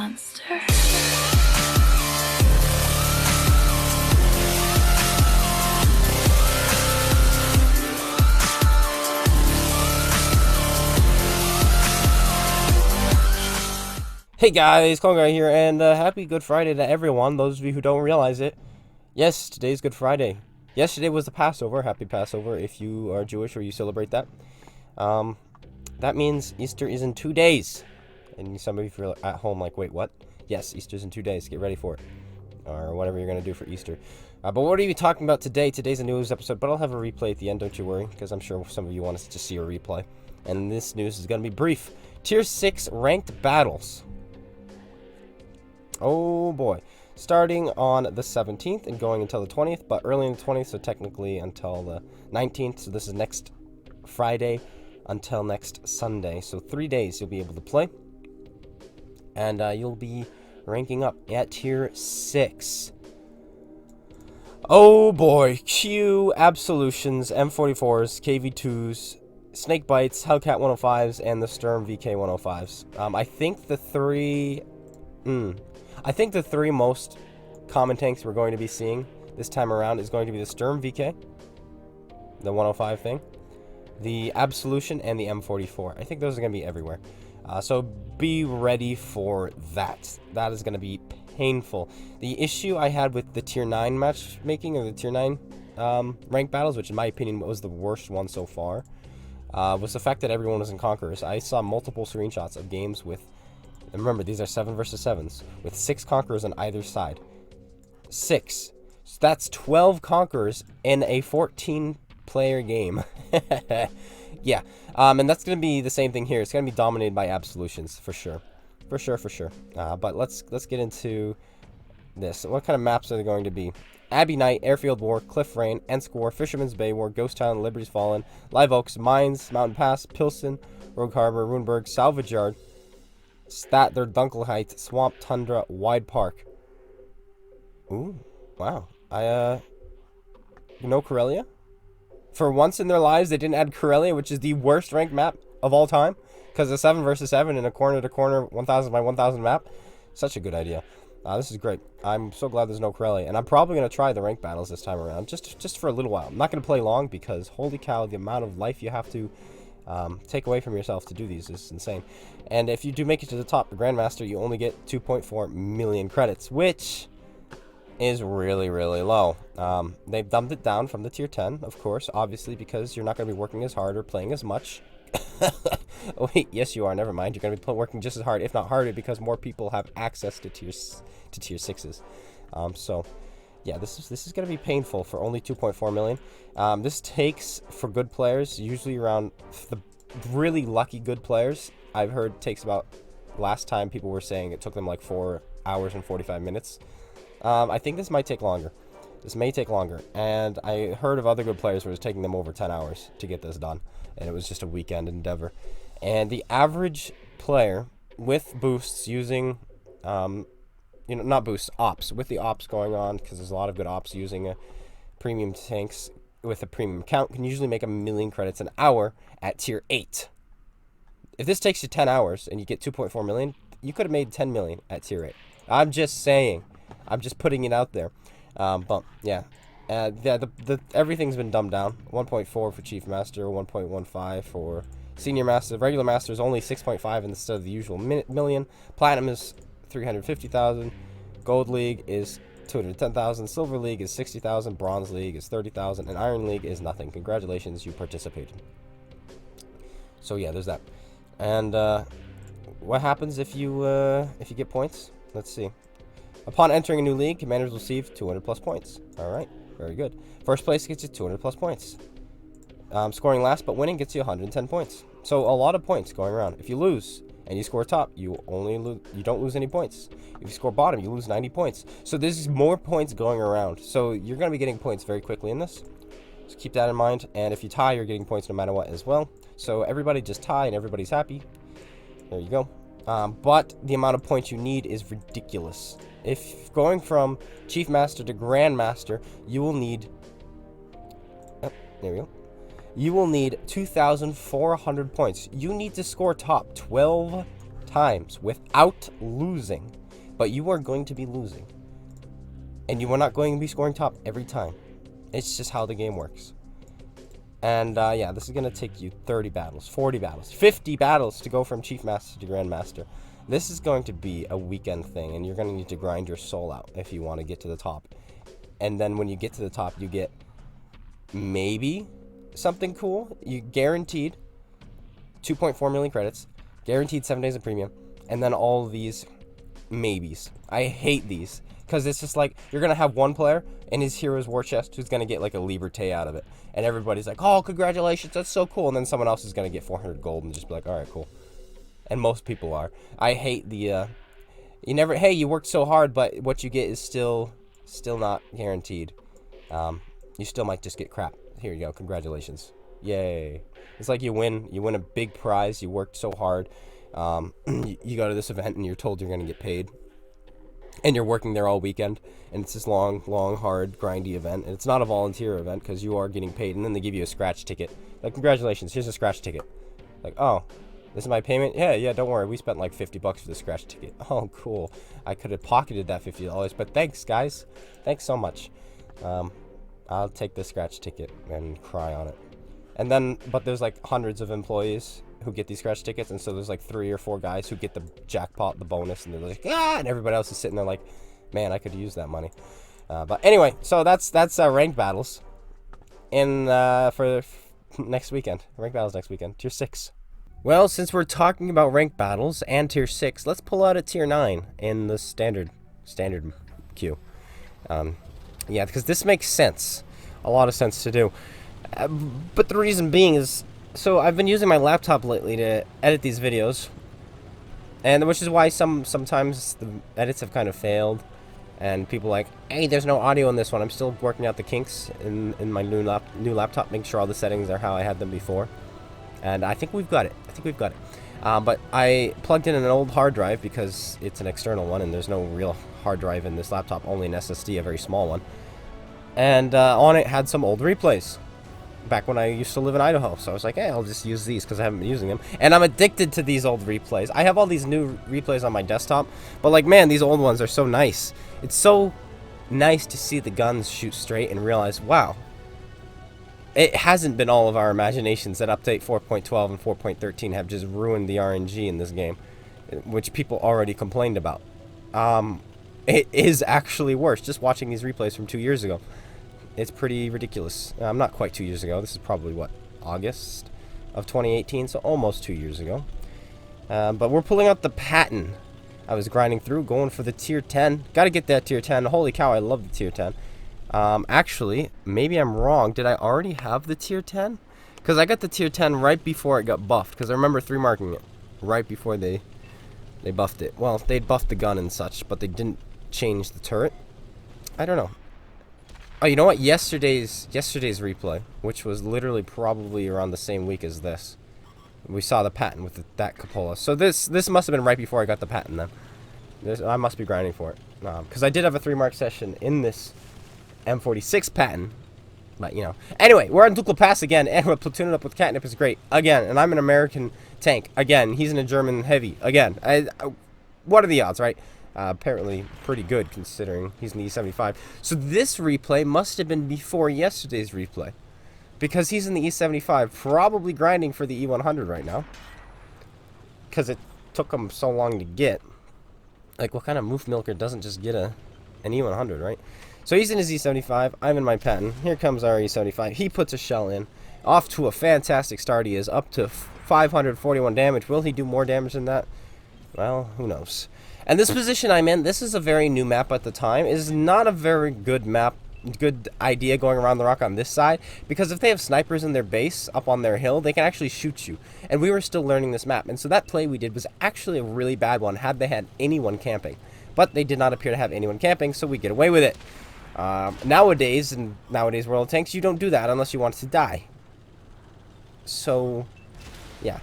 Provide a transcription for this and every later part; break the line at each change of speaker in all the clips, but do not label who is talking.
monster.
Hey guys, Koala Guy here, and happy Good Friday to everyone, those of you who don't realize it. Yes, today's Good Friday. Yesterday was the Passover. Happy Passover if you are Jewish or you celebrate that. That means Easter is in 2 days. And some of you are at home like, wait, what? Yes, Easter's in 2 days. Get ready for it. Or whatever you're going to do for Easter. But what are we talking about today? Today's a news episode, but I'll have a replay at the end, don't you worry, because I'm sure some of you want us to see a replay. And this news is going to be brief. Tier 6 ranked battles. Oh boy. Starting on the 17th and going until the 20th, but early in the 20th, so technically until the 19th. So this is next Friday until next Sunday. So 3 days you'll be able to play. And you'll be ranking up at tier 6. Oh boy. Q, Absolutions, M44s, KV2s, Snake Bites, Hellcat 105s, and the Sturm VK 105s. I think the three most common tanks we're going to be seeing this time around is going to be the Sturm VK, the 105 thing, the Absolution, and the M44. I think those are going to be everywhere. So be ready for that. That is going to be painful. The issue I had with the Tier 9 matchmaking, or the Tier 9 rank battles, which in my opinion was the worst one so far, was the fact that everyone was in Conquerors. I saw multiple screenshots of games with, and remember, these are 7 versus 7s, with 6 Conquerors on either side. 6. So that's 12 Conquerors in a 14-player game. Yeah. And that's going to be the same thing here. It's going to be dominated by Absolutions, for sure. For sure. But let's get into this. What kind of maps are they going to be? Abbey Night, Airfield War, Cliff Rain, Ensk War, Fisherman's Bay War, Ghost Town, Liberty's Fallen, Live Oaks, Mines, Mountain Pass, Pilsen, Rogue Harbor, Runeberg, Salvage Yard, Statler, Dunkelheit, Swamp Tundra, Wide Park. Ooh, wow. No Corellia? For once in their lives, they didn't add Corellia, which is the worst ranked map of all time. Because the 7 versus 7 in a corner-to-corner 1,000 by 1,000 map. Such a good idea. This is great. I'm so glad there's no Corellia. And I'm probably going to try the rank battles this time around. Just for a little while. I'm not going to play long because, holy cow, the amount of life you have to take away from yourself to do these is insane. And if you do make it to the top, the Grandmaster, you only get 2.4 million credits, which is really, really low. They've dumbed it down from the tier 10, of course, obviously, because you're not going to be working as hard or playing as much. Oh, wait, yes, you are. Never mind. You're going to be working just as hard, if not harder, because more people have access to tier 6s. So, yeah, this is going to be painful for only 2.4 million. This takes, for good players, usually around the really lucky good players, I've heard takes about, last time people were saying it took them like 4 hours and 45 minutes. I think this might take longer. This may take longer. And I heard of other good players where it was taking them over 10 hours to get this done. And it was just a weekend endeavor. And the average player with boosts using, not boosts, ops. With the ops going on, because there's a lot of good ops using premium tanks with a premium account, can usually make 1 million credits an hour at tier 8. If this takes you 10 hours and you get 2.4 million, you could have made 10 million at tier 8. I'm just saying. I'm just putting it out there. But, yeah. Everything's been dumbed down. 1.4 for Chief Master, 1.15 for Senior Master. Regular Master is only 6.5 instead of the usual million. Platinum is 350,000. Gold League is 210,000. Silver League is 60,000. Bronze League is 30,000. And Iron League is nothing. Congratulations, you participated. So, yeah, there's that. And what happens if you get points? Let's see. Upon entering a new league, commanders will receive 200 plus points. All right, very good. First place gets you 200 plus points. Scoring last but winning gets you 110 points. So a lot of points going around. If you lose and you score top, you don't lose any points. If you score bottom, you lose 90 points. So there's more points going around. So you're going to be getting points very quickly in this. So keep that in mind. And if you tie, you're getting points no matter what as well. So everybody just tie and everybody's happy. There you go. But the amount of points you need is ridiculous. If going from Chief Master to Grand Master, you will need... Oh, there we go. You will need 2,400 points. You need to score top 12 times without losing. But you are going to be losing. And you are not going to be scoring top every time. It's just how the game works. And yeah, this is going to take you 30 battles, 40 battles, 50 battles to go from Chief Master to Grandmaster. This is going to be a weekend thing, and you're going to need to grind your soul out if you want to get to the top. And then when you get to the top, you get maybe something cool. You guaranteed 2.4 million credits, guaranteed 7 days of premium, and then all these maybes. I hate these. Because it's just like, you're going to have one player in his Hero's War Chest who's going to get like a Liberté out of it. And everybody's like, oh, congratulations, that's so cool. And then someone else is going to get 400 gold and just be like, all right, cool. And most people are. I hate the, hey, you worked so hard, but what you get is still not guaranteed. You still might just get crap. Here you go, congratulations. Yay. It's like you win a big prize, you worked so hard. You go to this event and you're told you're going to get paid. And you're working there all weekend, and it's this long, hard, grindy event. And it's not a volunteer event because you are getting paid, and then they give you a scratch ticket. Like, congratulations, here's a scratch ticket. Like, oh, this is my payment? Yeah, don't worry, we spent like $50 for the scratch ticket. Oh, cool. I could have pocketed that $50, but thanks, guys. Thanks so much. I'll take the scratch ticket and cry on it. And then, but there's like hundreds of employees who get these scratch tickets, and so there's like 3 or 4 guys who get the jackpot, the bonus, and they're like, ah, and everybody else is sitting there like, man, I could use that money. But anyway, so that's ranked battles in for next weekend. Ranked battles next weekend, tier 6. Well, since we're talking about ranked battles and tier 6, let's pull out a tier 9 in the standard queue. Yeah, because this makes sense, a lot of sense to do. But the reason being is, so I've been using my laptop lately to edit these videos, and which is why sometimes the edits have kind of failed, and people are like, hey, there's no audio in this one. I'm still working out the kinks in my new laptop, making sure all the settings are how I had them before, and I think we've got it. But I plugged in an old hard drive because it's an external one, and there's no real hard drive in this laptop, only an SSD, a very small one, and on it had some old replays back when I used to live in Idaho. So I was like, hey, I'll just use these because I haven't been using them. And I'm addicted to these old replays. I have all these new replays on my desktop, but like, man, these old ones are so nice. It's so nice to see the guns shoot straight and realize, wow, it hasn't been all of our imaginations that update 4.12 and 4.13 have just ruined the RNG in this game, which people already complained about. It is actually worse just watching these replays from 2 years ago. It's pretty ridiculous. Not quite 2 years ago. This is probably, what, August of 2018, so almost 2 years ago. But we're pulling out the Patton. I was grinding through, going for the tier 10. Got to get that tier 10. Holy cow, I love the tier 10. Actually, maybe I'm wrong. Did I already have the tier 10? Because I got the tier 10 right before it got buffed. Because I remember 3 marking it right before they buffed it. Well, they buffed the gun and such, but they didn't change the turret. I don't know. Oh, you know what? Yesterday's replay, which was literally probably around the same week as this, we saw the Patton with that cupola. So this must have been right before I got the Patton then. I must be grinding for it. Because I did have a 3-mark session in this M46 Patton. But, you know. Anyway, we're on Ducal Pass again, and we're platooning up with Catnip is great. Again, and I'm an American tank. Again, he's in a German heavy. Again. What are the odds, right? Apparently pretty good considering he's in the E75. So this replay must have been before yesterday's replay, because he's in the E75, probably grinding for the E100 right now, because it took him so long to get. Like, what kind of moof milker doesn't just get an E100, right? So he's in his E75, I'm in my Patton. Here comes our E75. He puts a shell in. Off to a fantastic start he is, up to 541 damage. Will he do more damage than that? Well, who knows. And this position I'm in, this is a very new map at the time. It is not a very good map, good idea going around the rock on this side, because if they have snipers in their base up on their hill, they can actually shoot you. And we were still learning this map. And so that play we did was actually a really bad one had they had anyone camping. But they did not appear to have anyone camping, so we get away with it. Nowadays, in nowadays World of Tanks, you don't do that unless you want to die. So, yeah.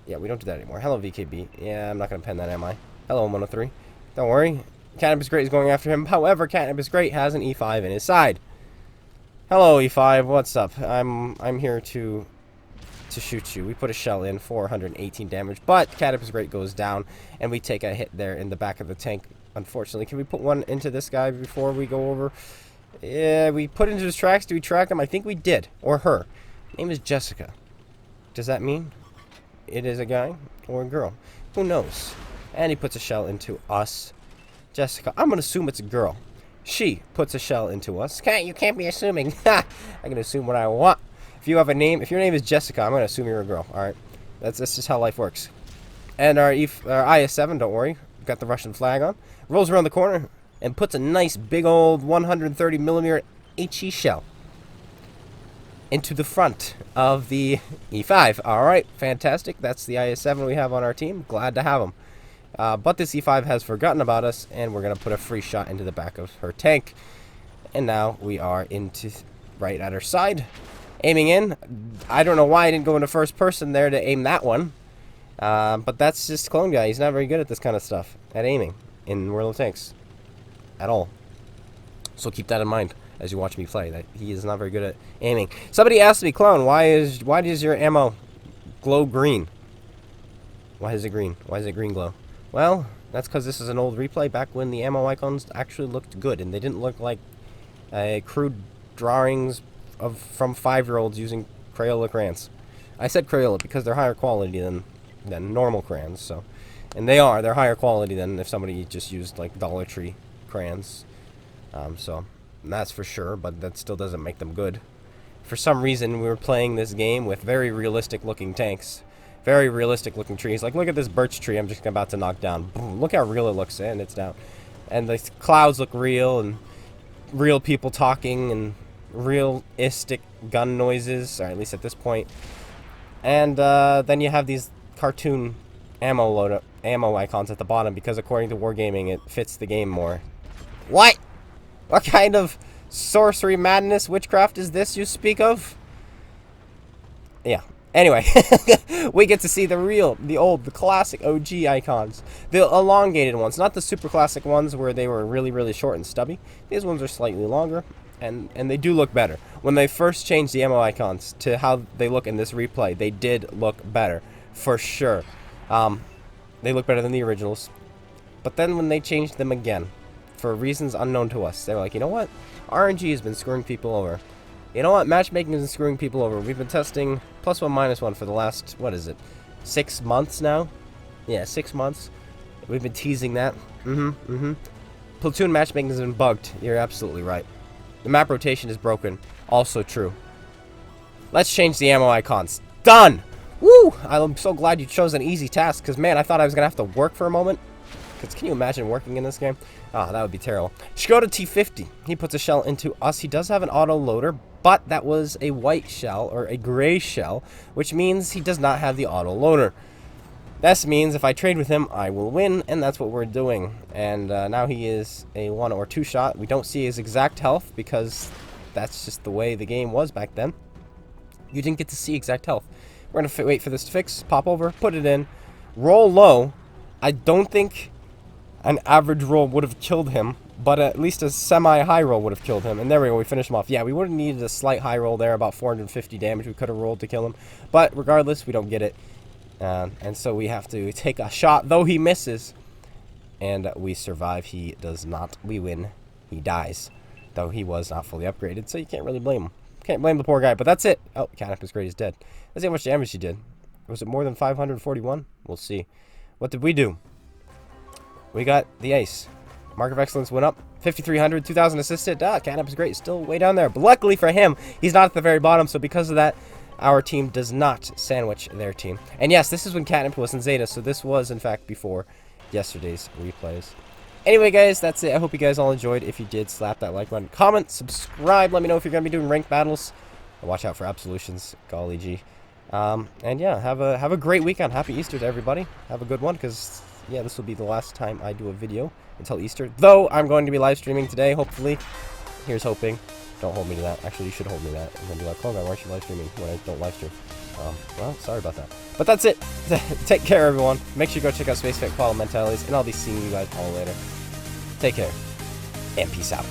Yeah, we don't do that anymore. Hello, VKB. Yeah, I'm not going to pen that, am I? Hello, 103. Don't worry. Catnip is Great is going after him. However, Catnip is Great has an E5 in his side. Hello, E5. What's up? I'm here to to shoot you. We put a shell in, 418 damage, but Catapult's Great goes down, and we take a hit there in the back of the tank. Unfortunately, can we put one into this guy before we go over? Yeah, we put into his tracks. Do we track him? I think we did. Or her. Name is Jessica. Does that mean it is a guy or a girl? Who knows? And he puts a shell into us. Jessica. I'm going to assume it's a girl. She puts a shell into us. You can't be assuming. I can assume what I want. If you have a name, if your name is Jessica, I'm going to assume you're a girl. All right? That's just how life works. And our IS-7, don't worry. Got the Russian flag on. Rolls around the corner and puts a nice big old 130mm HE shell into the front of the E5. All right, fantastic. That's the IS-7 we have on our team. Glad to have him. But this E5 has forgotten about us, and we're going to put a free shot into the back of her tank. And now we are into right at her side. Aiming in. I don't know why I didn't go into first person there to aim that one. But that's just Clone Guy. He's not very good at this kind of stuff, at aiming in World of Tanks at all. So keep that in mind as you watch me play, that he is not very good at aiming. Somebody asked me, Clone, why does your ammo glow green? Why is it green? Why is it green glow? Well, that's because this is an old replay back when the ammo icons actually looked good, and they didn't look like crude drawings from 5-year-olds using Crayola crayons. I said Crayola because they're higher quality than normal crayons, so, and they're higher quality than if somebody just used like Dollar Tree crayons. So that's for sure, but that still doesn't make them good. For some reason, we were playing this game with very realistic looking tanks, very realistic looking trees. Like, look at this birch tree I'm just about to knock down. Boom, look how real it looks, and it's down. And the clouds look real, and real people talking, and realistic gun noises, or at least at this point. And then you have these cartoon ammo icons at the bottom, because according to Wargaming, it fits the game more. What? What kind of sorcery, madness, witchcraft is this you speak of? Yeah. Anyway, we get to see the classic OG icons. The elongated ones, not the super classic ones where they were really, really short and stubby. These ones are slightly longer, and they do look better. When they first changed the ammo icons to how they look in this replay, they did look better, for sure. They look better than the originals. But then when they changed them again, for reasons unknown to us, they were like, you know what? RNG has been screwing people over. You know what? Matchmaking has been screwing people over. We've been testing +1, -1 for the last, what is it, 6 months now? Yeah, 6 months. We've been teasing that. Platoon matchmaking has been bugged. You're absolutely right. The map rotation is broken. Also true. Let's change the ammo icons. Done! Woo! I'm so glad you chose an easy task, because, man, I thought I was going to have to work for a moment. Because can you imagine working in this game? Ah, that would be terrible. Skoda T50. He puts a shell into us. He does have an auto loader, but that was a white shell, or a gray shell, which means he does not have the auto loader. This means if I trade with him, I will win, and that's what we're doing. And now he is a 1 or 2 shot. We don't see his exact health, because that's just the way the game was back then. You didn't get to see exact health. We're going to wait for this to fix, pop over, put it in, roll low. I don't think an average roll would have killed him, but at least a semi-high roll would have killed him. And there we go, we finished him off. Yeah, we would have needed a slight high roll there, about 450 damage we could have rolled to kill him. But regardless, we don't get it. And so we have to take a shot, though he misses. And we survive. He does not. We win. He dies. Though he was not fully upgraded, so you can't really blame him. Can't blame the poor guy, but that's it. Oh, Canopus Great is dead. Let's see how much damage he did. Was it more than 541? We'll see. What did we do? We got the ace. Mark of Excellence went up. 5,300, 2,000 assisted. Canopus Great is still way down there. But luckily for him, he's not at the very bottom, so because of that, our team does not sandwich their team. And yes, this is when Catnip was in Zeta, so this was, in fact, before yesterday's replays. Anyway, guys, that's it. I hope you guys all enjoyed. If you did, slap that like button. Comment, subscribe. Let me know if you're going to be doing ranked battles. Watch out for absolutions. Golly gee. And yeah, have a great weekend. Happy Easter to everybody. Have a good one, because, yeah, this will be the last time I do a video until Easter. Though, I'm going to be live streaming today, hopefully. Here's hoping. Don't hold me to that. Actually, you should hold me to that. I'm going to be like, oh, why aren't you live streaming when I don't live stream? Well, sorry about that. But that's it. Take care, everyone. Make sure you go check out SpaceBANDIT, Koala Mentalities, and I'll be seeing you guys all later. Take care, and peace out.